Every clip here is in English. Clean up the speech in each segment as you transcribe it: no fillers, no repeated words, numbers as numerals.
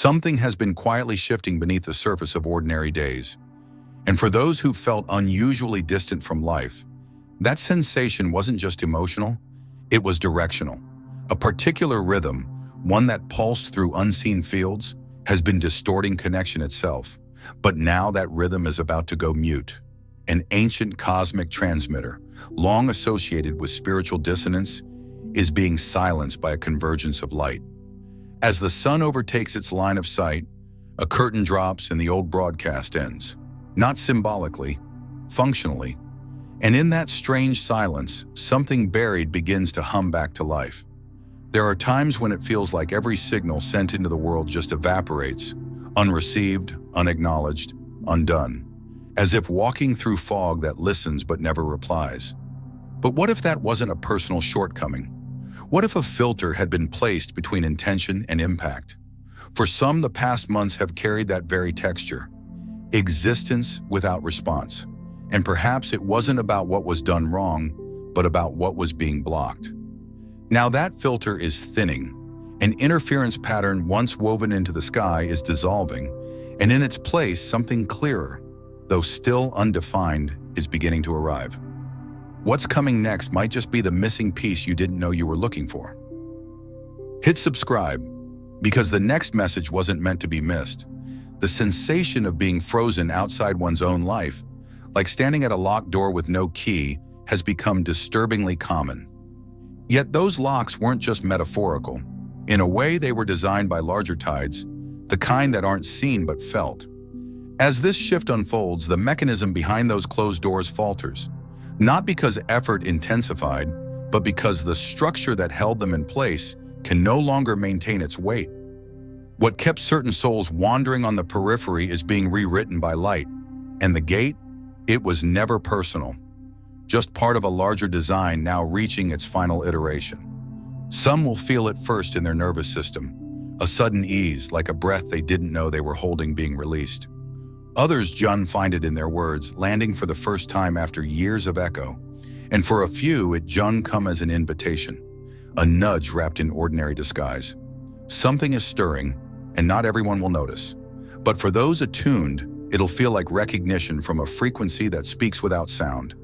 Something has been quietly shifting beneath the surface of ordinary days. And for those who felt unusually distant from life, that sensation wasn't just emotional, it was directional. A particular rhythm, one that pulsed through unseen fields, has been distorting connection itself. But now that rhythm is about to go mute. An ancient cosmic transmitter, long associated with spiritual dissonance, is being silenced by a convergence of light. As the sun overtakes its line of sight, a curtain drops and the old broadcast ends. Not symbolically, functionally. And in that strange silence, something buried begins to hum back to life. There are times when it feels like every signal sent into the world just evaporates, unreceived, unacknowledged, undone, as if walking through fog that listens but never replies. But what if that wasn't a personal shortcoming? What if a filter had been placed between intention and impact? For some, the past months have carried that very texture. Existence without response. And perhaps it wasn't about what was done wrong, but about what was being blocked. Now that filter is thinning. An interference pattern once woven into the sky is dissolving, and in its place, something clearer, though still undefined, is beginning to arrive. What's coming next might just be the missing piece you didn't know you were looking for. Hit subscribe, because the next message wasn't meant to be missed. The sensation of being frozen outside one's own life, like standing at a locked door with no key, has become disturbingly common. Yet those locks weren't just metaphorical. In a way, they were designed by larger tides, the kind that aren't seen but felt. As this shift unfolds, the mechanism behind those closed doors falters. Not because effort intensified, but because the structure that held them in place can no longer maintain its weight. What kept certain souls wandering on the periphery is being rewritten by light. And the gate? It was never personal. Just part of a larger design now reaching its final iteration. Some will feel it first in their nervous system, a sudden ease, like a breath they didn't know they were holding being released. Others find it in their words, landing for the first time after years of echo. And for a few, it come as an invitation, a nudge wrapped in ordinary disguise. Something is stirring, and not everyone will notice. But for those attuned, it'll feel like recognition from a frequency that speaks without sound.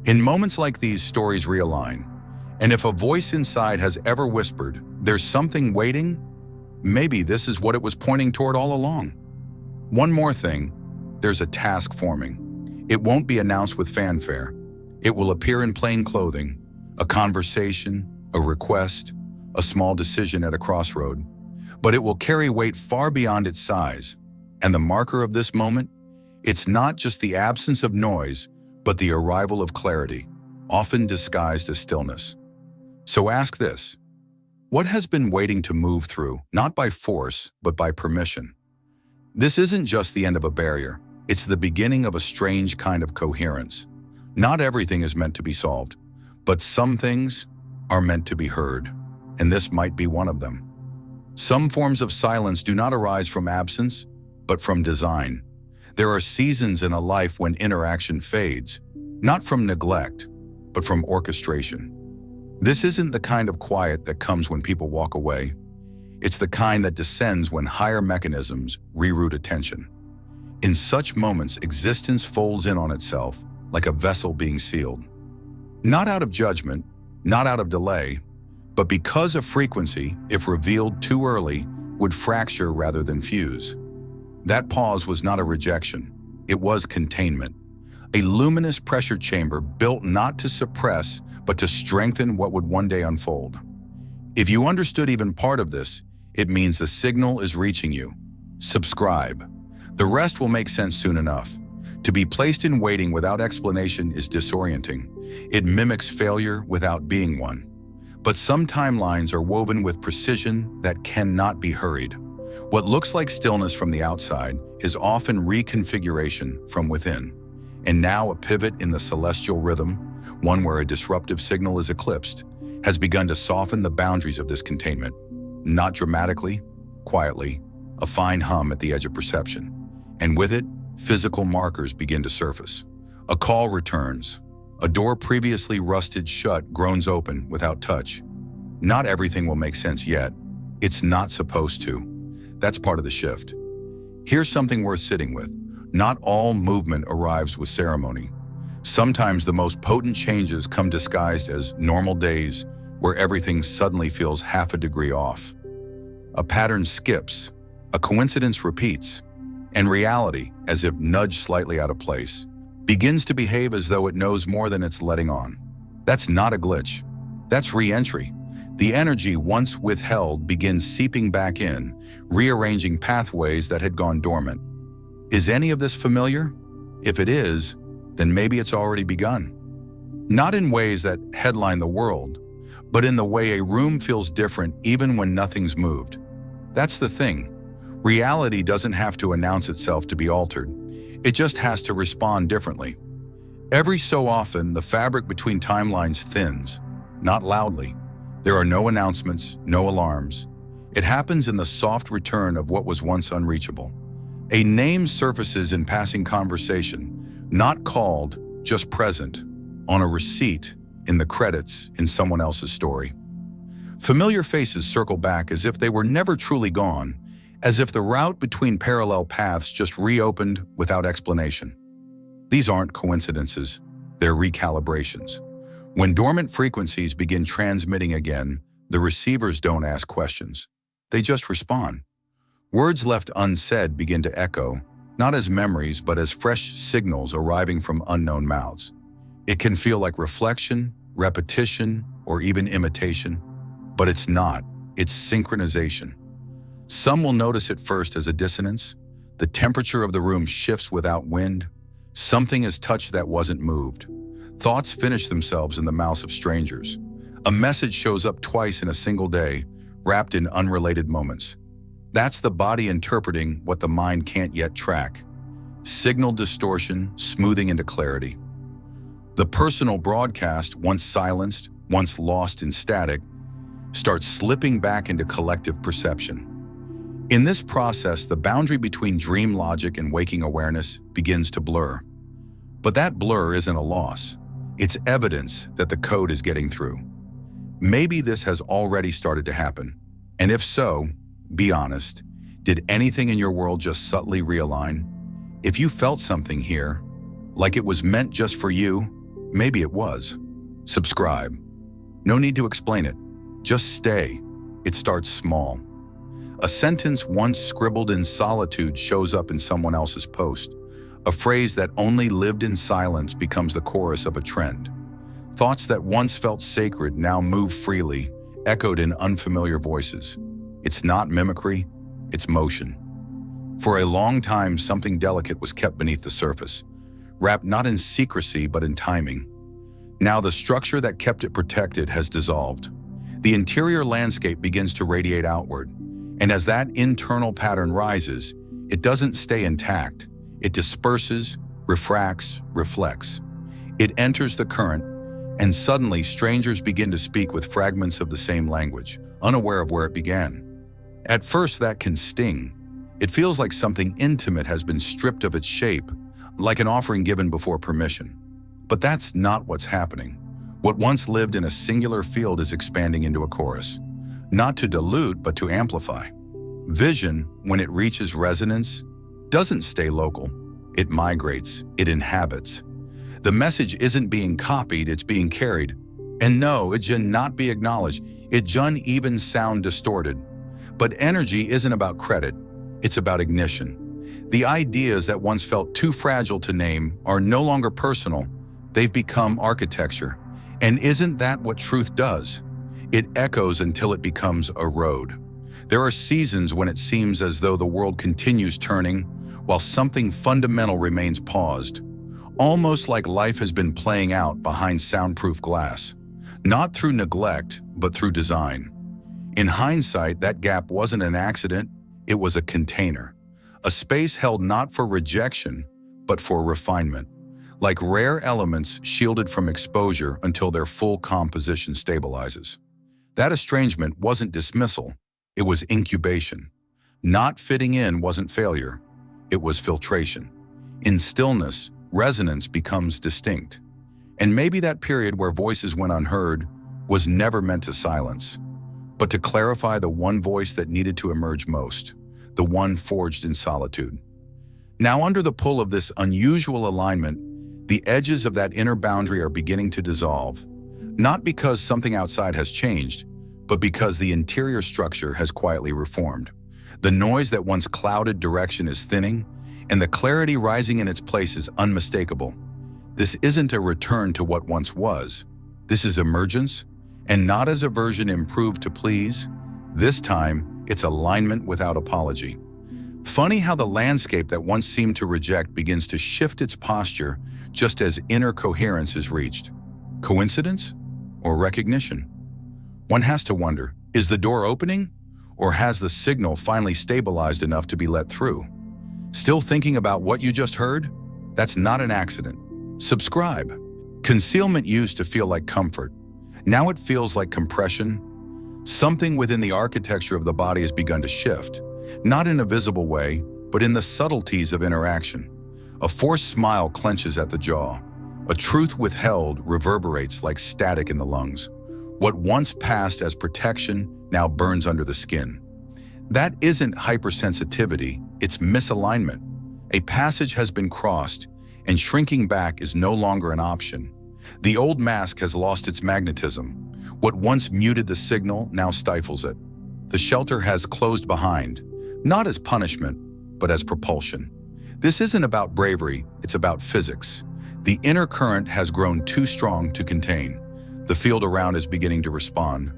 In moments like these, stories realign. And if a voice inside has ever whispered, "There's something waiting," maybe this is what it was pointing toward all along. One more thing, there's a task forming. It won't be announced with fanfare. It will appear in plain clothing, a conversation, a request, a small decision at a crossroad. But it will carry weight far beyond its size. And the marker of this moment? It's not just the absence of noise, but the arrival of clarity, often disguised as stillness. So ask this: what has been waiting to move through, not by force, but by permission? This isn't just the end of a barrier. It's the beginning of a strange kind of coherence. Not everything is meant to be solved, but some things are meant to be heard, and this might be one of them. Some forms of silence do not arise from absence, but from design. There are seasons in a life when interaction fades, not from neglect, but from orchestration. This isn't the kind of quiet that comes when people walk away. It's the kind that descends when higher mechanisms reroute attention. In such moments, existence folds in on itself, like a vessel being sealed. Not out of judgment, not out of delay, but because a frequency, if revealed too early, would fracture rather than fuse. That pause was not a rejection, it was containment. A luminous pressure chamber built not to suppress, but to strengthen what would one day unfold. If you understood even part of this, it means the signal is reaching you. Subscribe. The rest will make sense soon enough. To be placed in waiting without explanation is disorienting. It mimics failure without being one. But some timelines are woven with precision that cannot be hurried. What looks like stillness from the outside is often reconfiguration from within. And now a pivot in the celestial rhythm, one where a disruptive signal is eclipsed, has begun to soften the boundaries of this containment. Not dramatically, quietly, a fine hum at the edge of perception. And with it, physical markers begin to surface. A call returns. A door previously rusted shut groans open without touch. Not everything will make sense yet. It's not supposed to. That's part of the shift. Here's something worth sitting with. Not all movement arrives with ceremony. Sometimes the most potent changes come disguised as normal days where everything suddenly feels half a degree off. A pattern skips, a coincidence repeats, and reality, as if nudged slightly out of place, begins to behave as though it knows more than it's letting on. That's not a glitch. That's re-entry. The energy once withheld begins seeping back in, rearranging pathways that had gone dormant. Is any of this familiar? If it is, then maybe it's already begun. Not in ways that headline the world, but in the way a room feels different even when nothing's moved. That's the thing. Reality doesn't have to announce itself to be altered. It just has to respond differently. Every so often, the fabric between timelines thins, not loudly. There are no announcements, no alarms. It happens in the soft return of what was once unreachable. A name surfaces in passing conversation, not called, just present, on a receipt, in the credits, in someone else's story. Familiar faces circle back as if they were never truly gone, as if the route between parallel paths just reopened without explanation. These aren't coincidences, they're recalibrations. When dormant frequencies begin transmitting again, the receivers don't ask questions. They just respond. Words left unsaid begin to echo, not as memories but as fresh signals arriving from unknown mouths. It can feel like reflection, repetition, or even imitation, but it's not. It's synchronization. Some will notice it first as a dissonance. The temperature of the room shifts without wind. Something is touched that wasn't moved. Thoughts finish themselves in the mouths of strangers. A message shows up twice in a single day, wrapped in unrelated moments. That's the body interpreting what the mind can't yet track. Signal distortion, smoothing into clarity. The personal broadcast, once silenced, once lost in static, starts slipping back into collective perception. In this process, the boundary between dream logic and waking awareness begins to blur. But that blur isn't a loss. It's evidence that the code is getting through. Maybe this has already started to happen. And if so, be honest, did anything in your world just subtly realign? If you felt something here, like it was meant just for you, maybe it was. Subscribe. No need to explain it. Just stay. It starts small. A sentence once scribbled in solitude shows up in someone else's post. A phrase that only lived in silence becomes the chorus of a trend. Thoughts that once felt sacred now move freely, echoed in unfamiliar voices. It's not mimicry, it's motion. For a long time, something delicate was kept beneath the surface, wrapped not in secrecy but in timing. Now the structure that kept it protected has dissolved. The interior landscape begins to radiate outward, and as that internal pattern rises, it doesn't stay intact. It disperses, refracts, reflects. It enters the current, and suddenly strangers begin to speak with fragments of the same language, unaware of where it began. At first, that can sting. It feels like something intimate has been stripped of its shape, like an offering given before permission. But that's not what's happening. What once lived in a singular field is expanding into a chorus, not to dilute, but to amplify. Vision, when it reaches resonance, doesn't stay local. It migrates, it inhabits. The message isn't being copied, it's being carried. And no, it should not be acknowledged. It shouldn't even sound distorted. But energy isn't about credit, it's about ignition. The ideas that once felt too fragile to name are no longer personal. They've become architecture. And isn't that what truth does? It echoes until it becomes a road. There are seasons when it seems as though the world continues turning, while something fundamental remains paused, almost like life has been playing out behind soundproof glass, not through neglect, but through design. In hindsight, that gap wasn't an accident, it was a container, a space held not for rejection, but for refinement, like rare elements shielded from exposure until their full composition stabilizes. That estrangement wasn't dismissal, it was incubation. Not fitting in wasn't failure, it was filtration. In stillness, resonance becomes distinct. And maybe that period where voices went unheard was never meant to silence, but to clarify the one voice that needed to emerge most, the one forged in solitude. Now, under the pull of this unusual alignment, the edges of that inner boundary are beginning to dissolve, not because something outside has changed, but because the interior structure has quietly reformed. The noise that once clouded direction is thinning, and the clarity rising in its place is unmistakable. This isn't a return to what once was. This is emergence, and not as a version improved to please. This time, it's alignment without apology. Funny how the landscape that once seemed to reject begins to shift its posture just as inner coherence is reached. Coincidence or recognition? One has to wonder, is the door opening, or has the signal finally stabilized enough to be let through? Still thinking about what you just heard? That's not an accident. Subscribe. Concealment used to feel like comfort. Now it feels like compression. Something within the architecture of the body has begun to shift, not in a visible way, but in the subtleties of interaction. A forced smile clenches at the jaw. A truth withheld reverberates like static in the lungs. What once passed as protection now burns under the skin. That isn't hypersensitivity, it's misalignment. A passage has been crossed, and shrinking back is no longer an option. The old mask has lost its magnetism. What once muted the signal now stifles it. The shelter has closed behind, not as punishment, but as propulsion. This isn't about bravery, it's about physics. The inner current has grown too strong to contain. The field around is beginning to respond.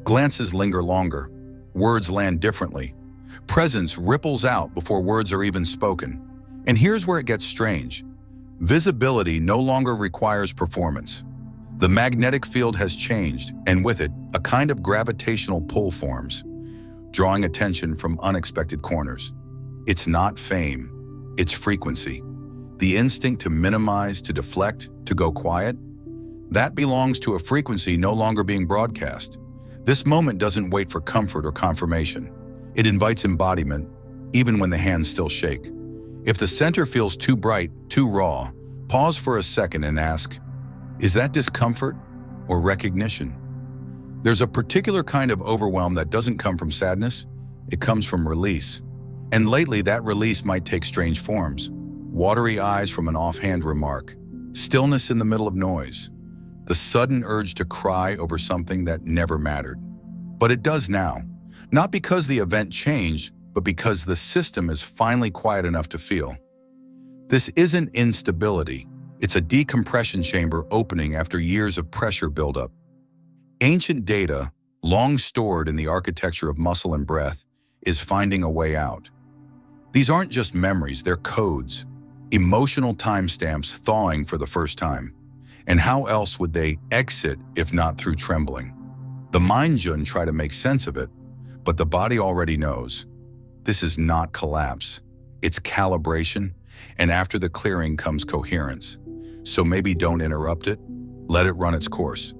Glances linger longer. Words land differently. Presence ripples out before words are even spoken. And here's where it gets strange. Visibility no longer requires performance. The magnetic field has changed, and with it, a kind of gravitational pull forms, drawing attention from unexpected corners. It's not fame, it's frequency. The instinct to minimize, to deflect, to go quiet, that belongs to a frequency no longer being broadcast. This moment doesn't wait for comfort or confirmation. It invites embodiment, even when the hands still shake. If the center feels too bright, too raw, pause for a second and ask, is that discomfort or recognition? There's a particular kind of overwhelm that doesn't come from sadness, it comes from release. And lately that release might take strange forms. Watery eyes from an offhand remark, stillness in the middle of noise, the sudden urge to cry over something that never mattered. But it does now, not because the event changed, but because the system is finally quiet enough to feel. This isn't instability, it's a decompression chamber opening after years of pressure buildup. Ancient data, long stored in the architecture of muscle and breath, is finding a way out. These aren't just memories, they're codes, emotional timestamps thawing for the first time. And how else would they exit if not through trembling? The mind shouldn't try to make sense of it, but the body already knows. This is not collapse, it's calibration, and after the clearing comes coherence. So maybe don't interrupt it, let it run its course.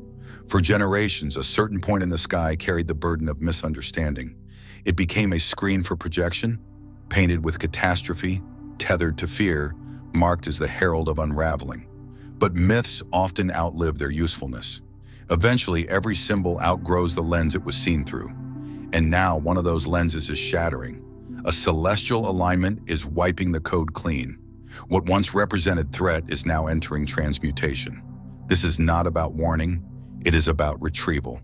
For generations, a certain point in the sky carried the burden of misunderstanding. It became a screen for projection, painted with catastrophe, tethered to fear, marked as the herald of unraveling. But myths often outlive their usefulness. Eventually, every symbol outgrows the lens it was seen through. And now one of those lenses is shattering. A celestial alignment is wiping the code clean. What once represented threat is now entering transmutation. This is not about warning, it is about retrieval.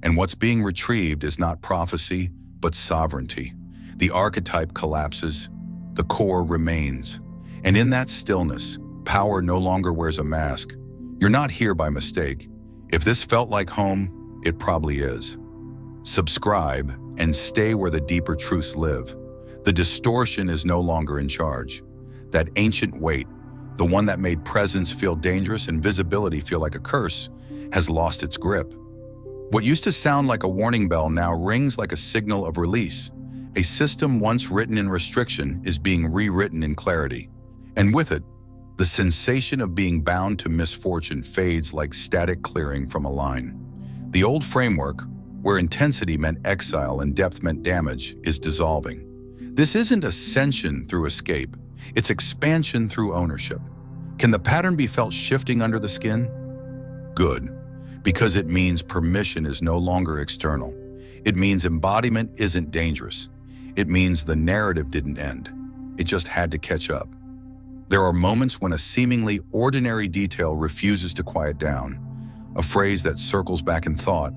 And what's being retrieved is not prophecy, but sovereignty. The archetype collapses, the core remains. And in that stillness, power no longer wears a mask. You're not here by mistake. If this felt like home, it probably is. Subscribe and stay where the deeper truths live. The distortion is no longer in charge. That ancient weight, the one that made presence feel dangerous and visibility feel like a curse, has lost its grip. What used to sound like a warning bell now rings like a signal of release. A system once written in restriction is being rewritten in clarity. And with it, the sensation of being bound to misfortune fades like static clearing from a line. The old framework, where intensity meant exile and depth meant damage, is dissolving. This isn't ascension through escape, it's expansion through ownership. Can the pattern be felt shifting under the skin? Good, because it means permission is no longer external. It means embodiment isn't dangerous. It means the narrative didn't end. It just had to catch up. There are moments when a seemingly ordinary detail refuses to quiet down, a phrase that circles back in thought,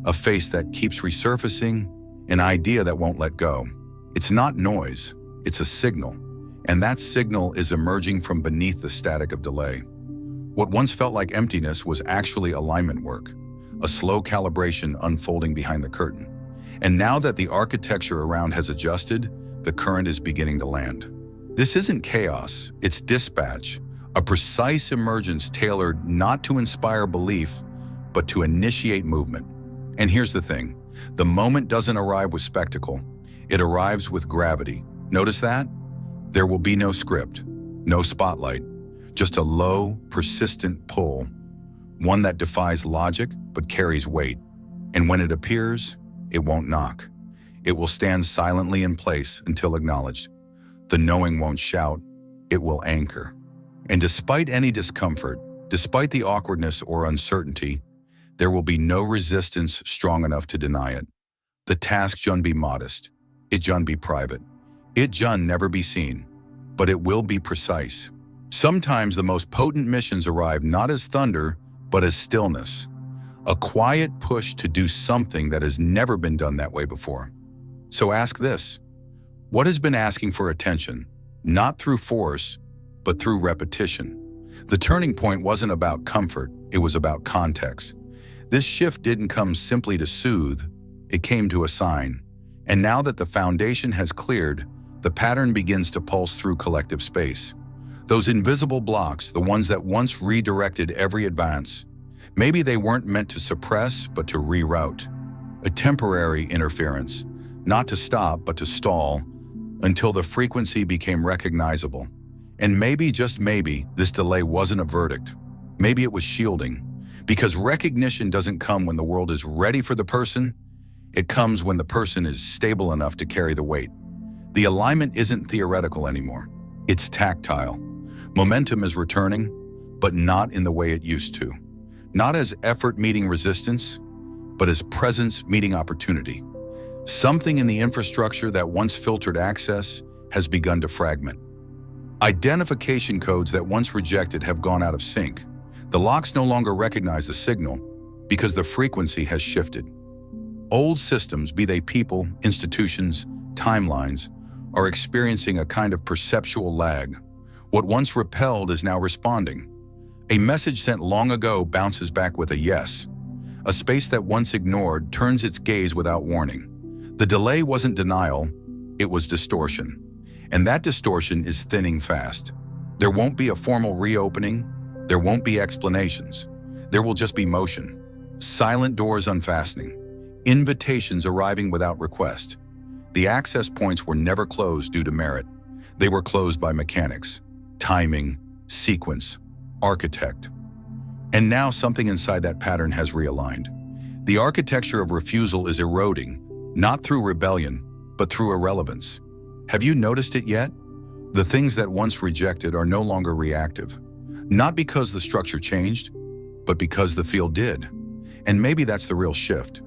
a face that keeps resurfacing, an idea that won't let go. It's not noise, it's a signal, and that signal is emerging from beneath the static of delay. What once felt like emptiness was actually alignment work, a slow calibration unfolding behind the curtain. And now that the architecture around has adjusted, the current is beginning to land. This isn't chaos, it's dispatch, a precise emergence tailored not to inspire belief, but to initiate movement. And here's the thing, the moment doesn't arrive with spectacle, it arrives with gravity. Notice that? There will be no script, no spotlight, just a low, persistent pull, one that defies logic but carries weight. And when it appears, it won't knock. It will stand silently in place until acknowledged. The knowing won't shout, it will anchor. And despite any discomfort, despite the awkwardness or uncertainty, there will be no resistance strong enough to deny it. The task jun be modest, it jun be private, it jun never be seen, but it will be precise. Sometimes the most potent missions arrive not as thunder, but as stillness, a quiet push to do something that has never been done that way before. So ask this, what has been asking for attention, not through force, but through repetition? The turning point wasn't about comfort, it was about context. This shift didn't come simply to soothe, it came to assign. And now that the foundation has cleared, the pattern begins to pulse through collective space. Those invisible blocks, the ones that once redirected every advance, maybe they weren't meant to suppress, but to reroute. A temporary interference, not to stop, but to stall, until the frequency became recognizable. And maybe, just maybe, this delay wasn't a verdict. Maybe it was shielding. Because recognition doesn't come when the world is ready for the person, it comes when the person is stable enough to carry the weight. The alignment isn't theoretical anymore, it's tactile. Momentum is returning, but not in the way it used to. Not as effort meeting resistance, but as presence meeting opportunity. Something in the infrastructure that once filtered access has begun to fragment. Identification codes that once rejected have gone out of sync. The locks no longer recognize the signal because the frequency has shifted. Old systems, be they people, institutions, timelines, are experiencing a kind of perceptual lag. What once repelled is now responding. A message sent long ago bounces back with a yes. A space that once ignored turns its gaze without warning. The delay wasn't denial, it was distortion. And that distortion is thinning fast. There won't be a formal reopening, there won't be explanations. There will just be motion. Silent doors unfastening. Invitations arriving without request. The access points were never closed due to merit. They were closed by mechanics, timing, sequence, architect. And now something inside that pattern has realigned. The architecture of refusal is eroding, not through rebellion, but through irrelevance. Have you noticed it yet? The things that once rejected are no longer reactive. Not because the structure changed, but because the field did. And maybe that's the real shift.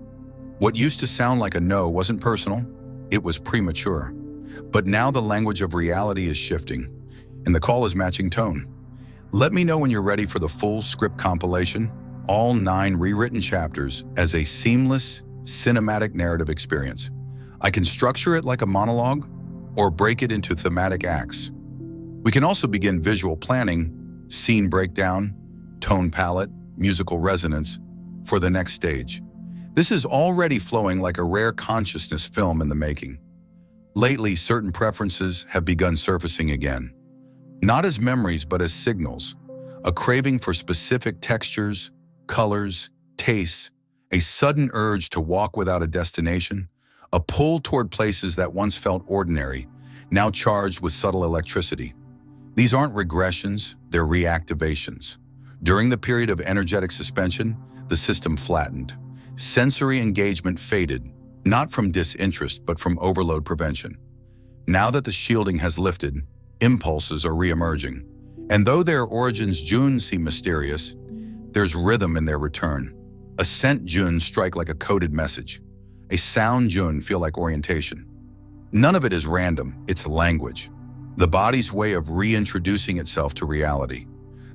What used to sound like a no wasn't personal, it was premature. But now the language of reality is shifting, and the call is matching tone. Let me know when you're ready for the full script compilation, all 9 rewritten chapters as a seamless, cinematic narrative experience. I can structure it like a monologue, or break it into thematic acts. We can also begin visual planning, scene breakdown, tone palette, musical resonance for the next stage. This is already flowing like a rare consciousness film in the making. Lately, certain preferences have begun surfacing again. Not as memories, but as signals. A craving for specific textures, colors, tastes, a sudden urge to walk without a destination, a pull toward places that once felt ordinary, now charged with subtle electricity. These aren't regressions, they're reactivations. During the period of energetic suspension, the system flattened. Sensory engagement faded, not from disinterest, but from overload prevention. Now that the shielding has lifted, impulses are re-emerging. And though their origins June seem mysterious, there's rhythm in their return. A scent June strike like a coded message. A sound June feel like orientation. None of it is random, it's language. The body's way of reintroducing itself to reality.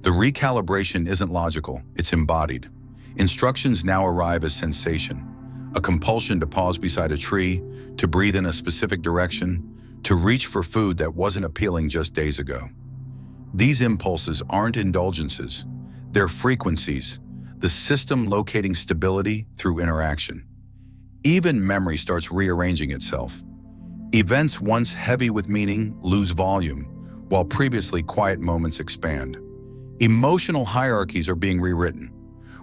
The recalibration isn't logical, it's embodied. Instructions now arrive as sensation. A compulsion to pause beside a tree, to breathe in a specific direction, to reach for food that wasn't appealing just days ago. These impulses aren't indulgences. They're frequencies, the system locating stability through interaction. Even memory starts rearranging itself. Events once heavy with meaning lose volume, while previously quiet moments expand. Emotional hierarchies are being rewritten.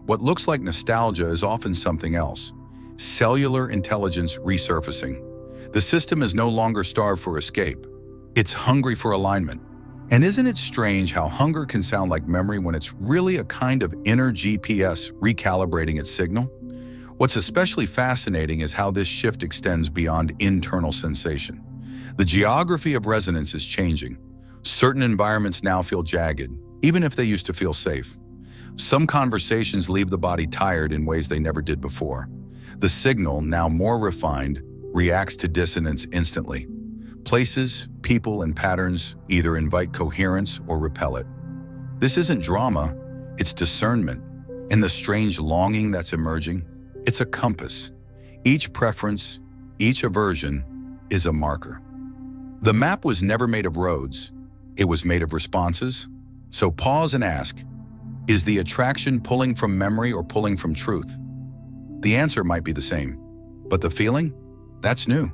What looks like nostalgia is often something else. Cellular intelligence resurfacing. The system is no longer starved for escape. It's hungry for alignment. And isn't it strange how hunger can sound like memory when it's really a kind of inner GPS recalibrating its signal? What's especially fascinating is how this shift extends beyond internal sensation. The geography of resonance is changing. Certain environments now feel jagged, even if they used to feel safe. Some conversations leave the body tired in ways they never did before. The signal, now more refined, reacts to dissonance instantly. Places, people, and patterns either invite coherence or repel it. This isn't drama, it's discernment. And the strange longing that's emerging, it's a compass. Each preference, each aversion, is a marker. The map was never made of roads, it was made of responses. So pause and ask, is the attraction pulling from memory or pulling from truth? The answer might be the same, but the feeling? That's new.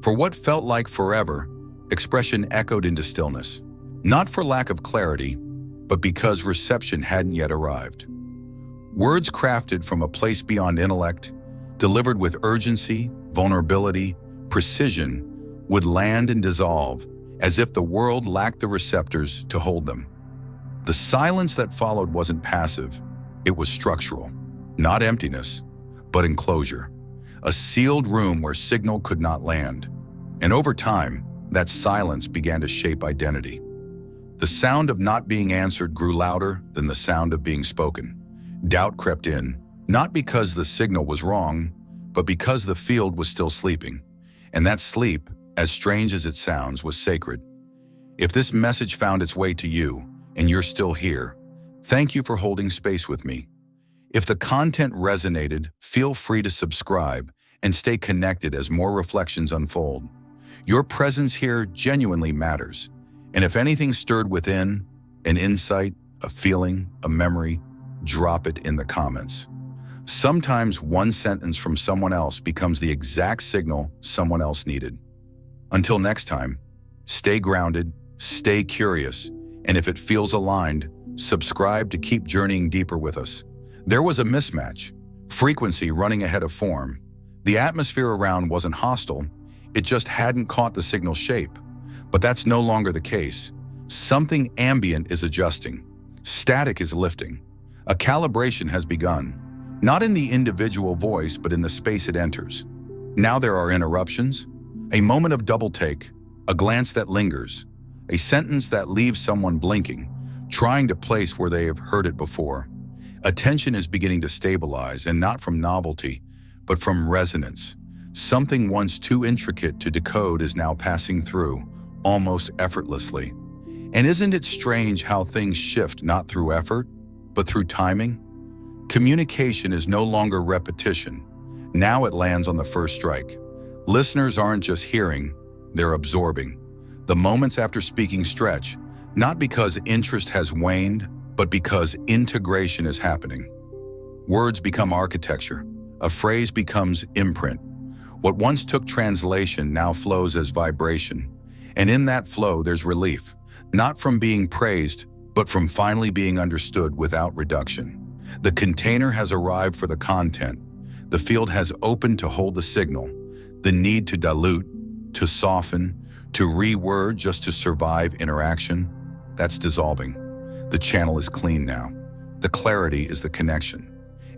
For what felt like forever, expression echoed into stillness. Not for lack of clarity, but because reception hadn't yet arrived. Words crafted from a place beyond intellect, delivered with urgency, vulnerability, precision, would land and dissolve, as if the world lacked the receptors to hold them. The silence that followed wasn't passive, it was structural. Not emptiness, but enclosure. A sealed room where signal could not land. And over time, that silence began to shape identity. The sound of not being answered grew louder than the sound of being spoken. Doubt crept in, not because the signal was wrong, but because the field was still sleeping. And that sleep, as strange as it sounds, was sacred. If this message found its way to you, and you're still here, thank you for holding space with me. If the content resonated, feel free to subscribe and stay connected as more reflections unfold. Your presence here genuinely matters. And if anything stirred within, an insight, a feeling, a memory, drop it in the comments. Sometimes one sentence from someone else becomes the exact signal someone else needed. Until next time, stay grounded, stay curious, and if it feels aligned, subscribe to keep journeying deeper with us. There was a mismatch, frequency running ahead of form. The atmosphere around wasn't hostile, it just hadn't caught the signal shape. But that's no longer the case. Something ambient is adjusting. Static is lifting. A calibration has begun, not in the individual voice, but in the space it enters. Now there are interruptions, a moment of double take, a glance that lingers, a sentence that leaves someone blinking, trying to place where they have heard it before. Attention is beginning to stabilize, and not from novelty, but from resonance. Something once too intricate to decode is now passing through, almost effortlessly. And isn't it strange how things shift not through effort, but through timing? Communication is no longer repetition. Now it lands on the first strike. Listeners aren't just hearing, they're absorbing. The moments after speaking stretch, not because interest has waned, but because integration is happening. Words become architecture. A phrase becomes imprint. What once took translation now flows as vibration. And in that flow, there's relief, not from being praised, but from finally being understood without reduction. The container has arrived for the content. The field has opened to hold the signal. The need to dilute, to soften, to reword just to survive interaction, that's dissolving. The channel is clean now. The clarity is the connection.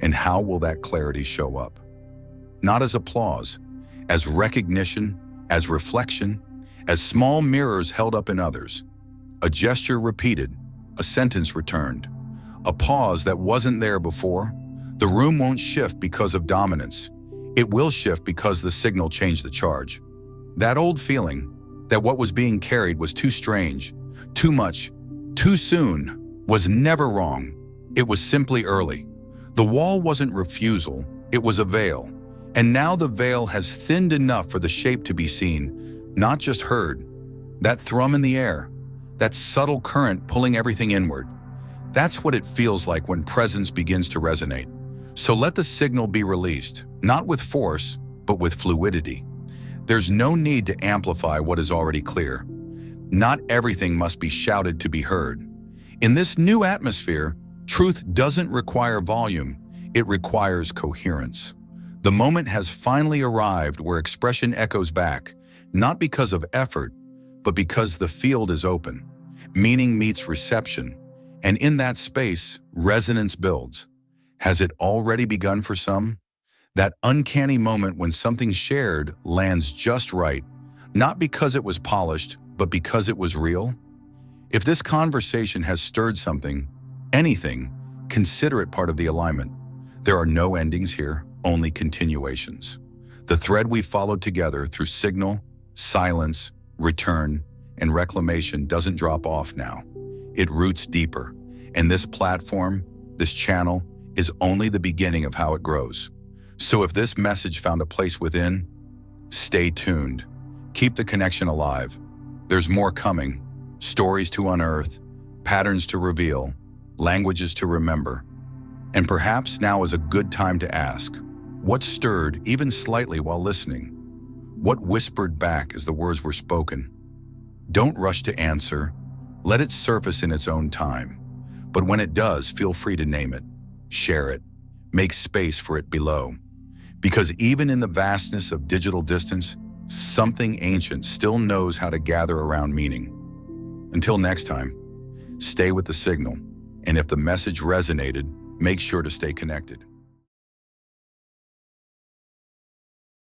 And how will that clarity show up? Not as applause, as recognition, as reflection, as small mirrors held up in others. A gesture repeated, a sentence returned, a pause that wasn't there before. The room won't shift because of dominance. It will shift because the signal changed the charge. That old feeling that what was being carried was too strange, too much, too soon, was never wrong. It was simply early. The wall wasn't refusal, it was a veil. And now the veil has thinned enough for the shape to be seen, not just heard. That thrum in the air, that subtle current pulling everything inward. That's what it feels like when presence begins to resonate. So let the signal be released, not with force, but with fluidity. There's no need to amplify what is already clear. Not everything must be shouted to be heard. In this new atmosphere, truth doesn't require volume, it requires coherence. The moment has finally arrived where expression echoes back, not because of effort, but because the field is open. Meaning meets reception, and in that space, resonance builds. Has it already begun for some? That uncanny moment when something shared lands just right, not because it was polished, but because it was real? If this conversation has stirred something, anything, consider it part of the alignment. There are no endings here, only continuations. The thread we followed together through signal, silence, return, and reclamation doesn't drop off now. It roots deeper, and this platform, this channel, is only the beginning of how it grows. So if this message found a place within, stay tuned. Keep the connection alive. There's more coming. Stories to unearth, patterns to reveal, languages to remember. And perhaps now is a good time to ask, what stirred even slightly while listening? What whispered back as the words were spoken? Don't rush to answer. Let it surface in its own time. But when it does, feel free to name it, share it, make space for it below. Because even in the vastness of digital distance, something ancient still knows how to gather around meaning. Until next time, stay with the signal, and if the message resonated, make sure to stay connected.